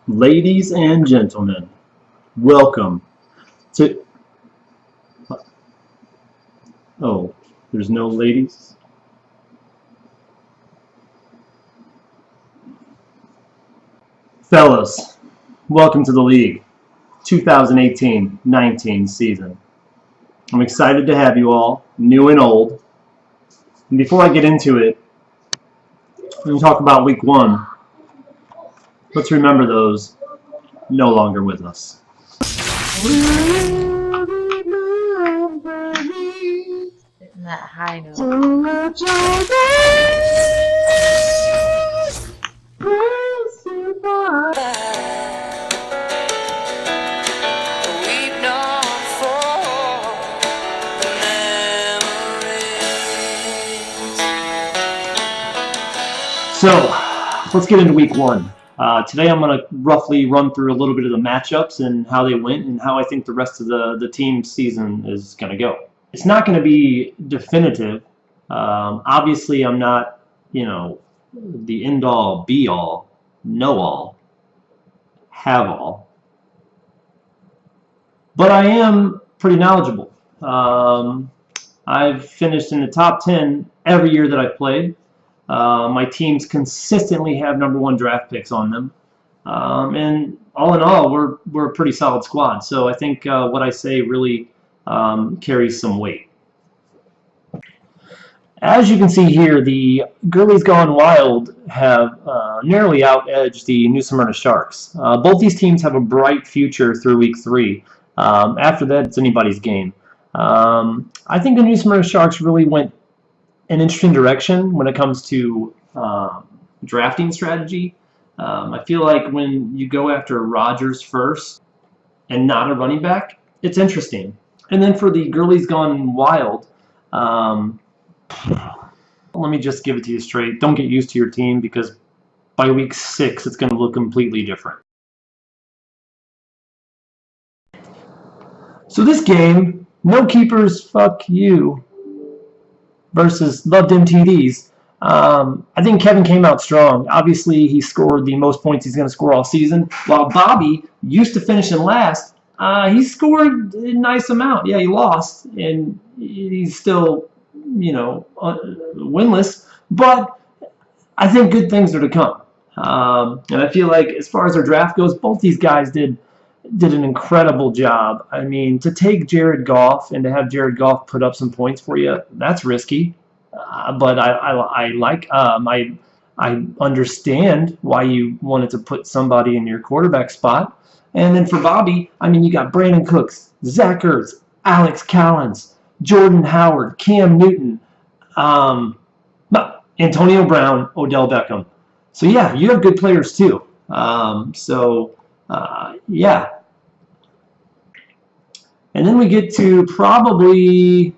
Ladies and gentlemen, welcome to... Oh, there's no ladies? Fellas, welcome to the league, 2018-19 season. I'm excited to have you all, new and old. And before I get into it, when we talk about week one, let's remember those no longer with us. In that high note. So, let's get into week one. Today I'm going to roughly run through a little bit of the matchups and how they went and how I think the rest of the team season is going to go. It's not going to be definitive. Obviously, I'm not, the end-all, be-all, know-all, have-all. But I am pretty knowledgeable. I've finished in the top 10 every year that I've played. My teams consistently have #1 draft picks on them. And all in all, we're a pretty solid squad. So I think what I say really carries some weight. As you can see here, the Girlies Gone Wild have narrowly out-edged the New Smyrna Sharks. Both these teams have a bright future through week 3. After that, it's anybody's game. I think the New Smyrna Sharks really went an interesting direction when it comes to drafting strategy. I feel like when you go after Rodgers first and not a running back, it's interesting. And then for the Girlies Gone Wild, let me just give it to you straight. Don't get used to your team because by week 6, it's going to look completely different. So this game, no keepers, fuck you, versus Loved MTDs. I think Kevin came out strong. Obviously, he scored the most points he's going to score all season. While Bobby used to finish in last, he scored a nice amount. Yeah, he lost, and he's still, winless. But I think good things are to come. And I feel like as far as our draft goes, both these guys did an incredible job. I mean, to take Jared Goff and to have Jared Goff put up some points for you, that's risky. But I understand why you wanted to put somebody in your quarterback spot. And then for Bobby, I mean, you got Brandon Cooks, Zach Ertz, Alex Collins, Jordan Howard, Cam Newton, Antonio Brown, Odell Beckham. So yeah, you have good players too. Yeah. And then we get to probably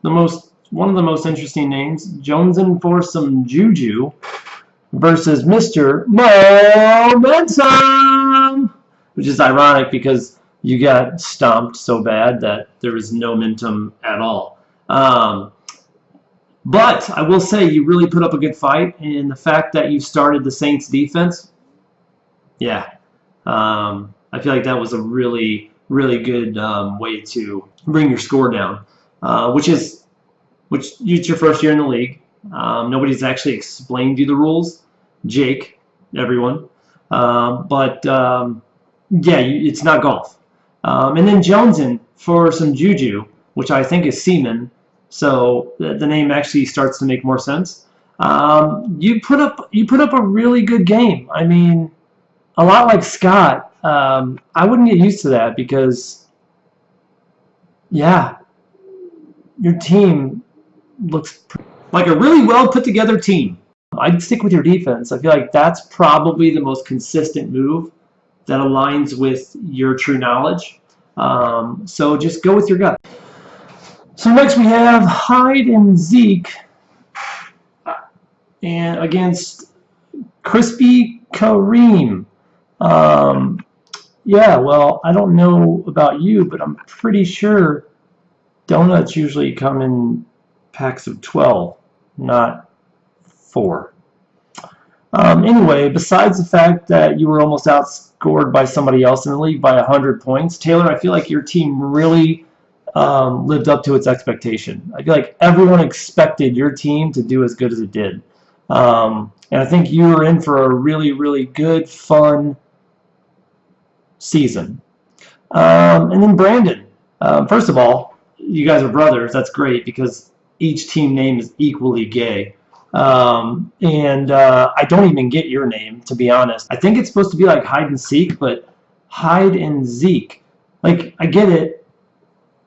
one of the most interesting names, Jonesing for some juju versus Mr. Momentum, which is ironic because you got stomped so bad that there was no momentum at all. But I will say you really put up a good fight, and the fact that you started the Saints defense, yeah, I feel like that was a really, really good way to bring your score down, which it's your first year in the league. Nobody's actually explained you the rules. Jake, everyone. Yeah, it's not golf. And then Jonesing for some juju, which I think is semen. So the name actually starts to make more sense. You put up a really good game. I mean, a lot like Scott. I wouldn't get used to that because, yeah, your team looks like a really well put together team. I'd stick with your defense. I feel like that's probably the most consistent move that aligns with your true knowledge. So just go with your gut. So next we have Hyde and Zeke and against Crispy Kareem. Yeah, well, I don't know about you, but I'm pretty sure donuts usually come in packs of 12, not 4. Anyway, besides the fact that you were almost outscored by somebody else in the league by 100 points, Taylor, I feel like your team really lived up to its expectation. I feel like everyone expected your team to do as good as it did. And I think you were in for a really, really good, fun season. And then Brandon, first of all, you guys are brothers. That's great because each team name is equally gay. I don't even get your name, to be honest. I think it's supposed to be like hide and seek, but hide and Zeke. Like, I get it,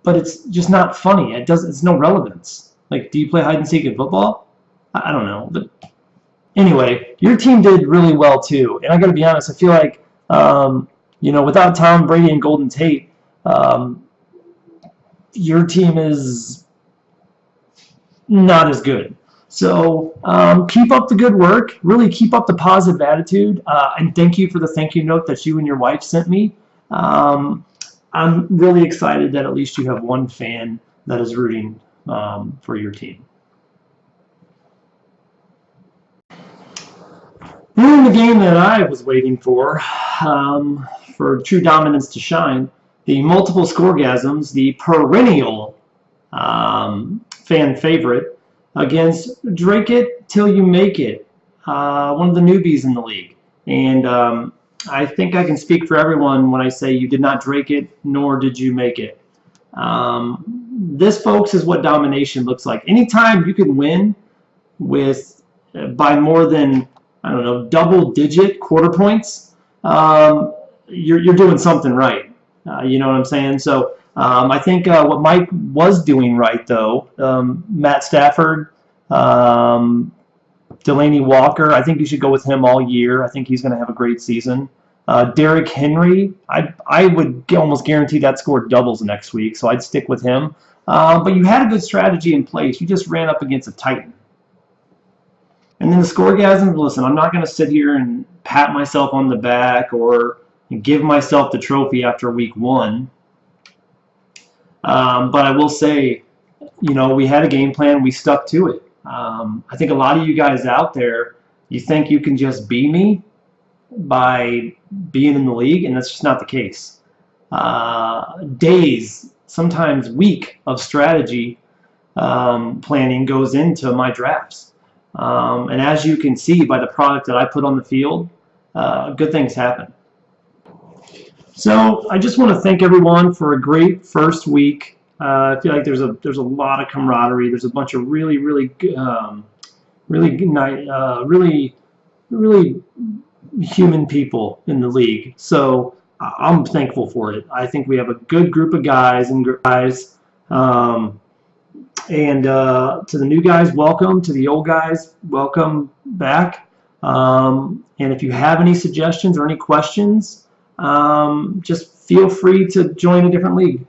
but it's just not funny. It's no relevance. Like, do you play hide and seek in football? I don't know. But anyway, your team did really well too. And I got to be honest, I feel like, without Tom Brady and Golden Tate, your team is not as good. So keep up the good work. Really keep up the positive attitude. And thank you for the thank you note that you and your wife sent me. I'm really excited that at least you have one fan that is rooting for your team. In the game that I was waiting for true dominance to shine, the multiple scoregasms, the perennial fan favorite, against Drake It Till You Make It, one of the newbies in the league. And I think I can speak for everyone when I say you did not Drake it, nor did you make it. This, folks, is what domination looks like. Anytime you can win by more than, I don't know, double-digit quarter points, you're doing something right. You know what I'm saying? So I think what Mike was doing right, though, Matt Stafford, Delaney Walker, I think you should go with him all year. I think he's going to have a great season. Derrick Henry, I would almost guarantee that score doubles next week, so I'd stick with him. But you had a good strategy in place. You just ran up against a Titan. And then the scoregasms, listen, I'm not going to sit here and pat myself on the back or give myself the trophy after week 1. But I will say, we had a game plan. We stuck to it. I think a lot of you guys out there, you think you can just be me by being in the league, and that's just not the case. Days, sometimes week of strategy planning goes into my drafts. And as you can see by the product that I put on the field, good things happen. So I just want to thank everyone for a great first week. I feel like there's a lot of camaraderie. There's a bunch of really human people in the league. So I'm thankful for it. I think we have a good group of guys. And to the new guys, welcome. To the old guys, welcome back. And if you have any suggestions or any questions, just feel free to join a different league.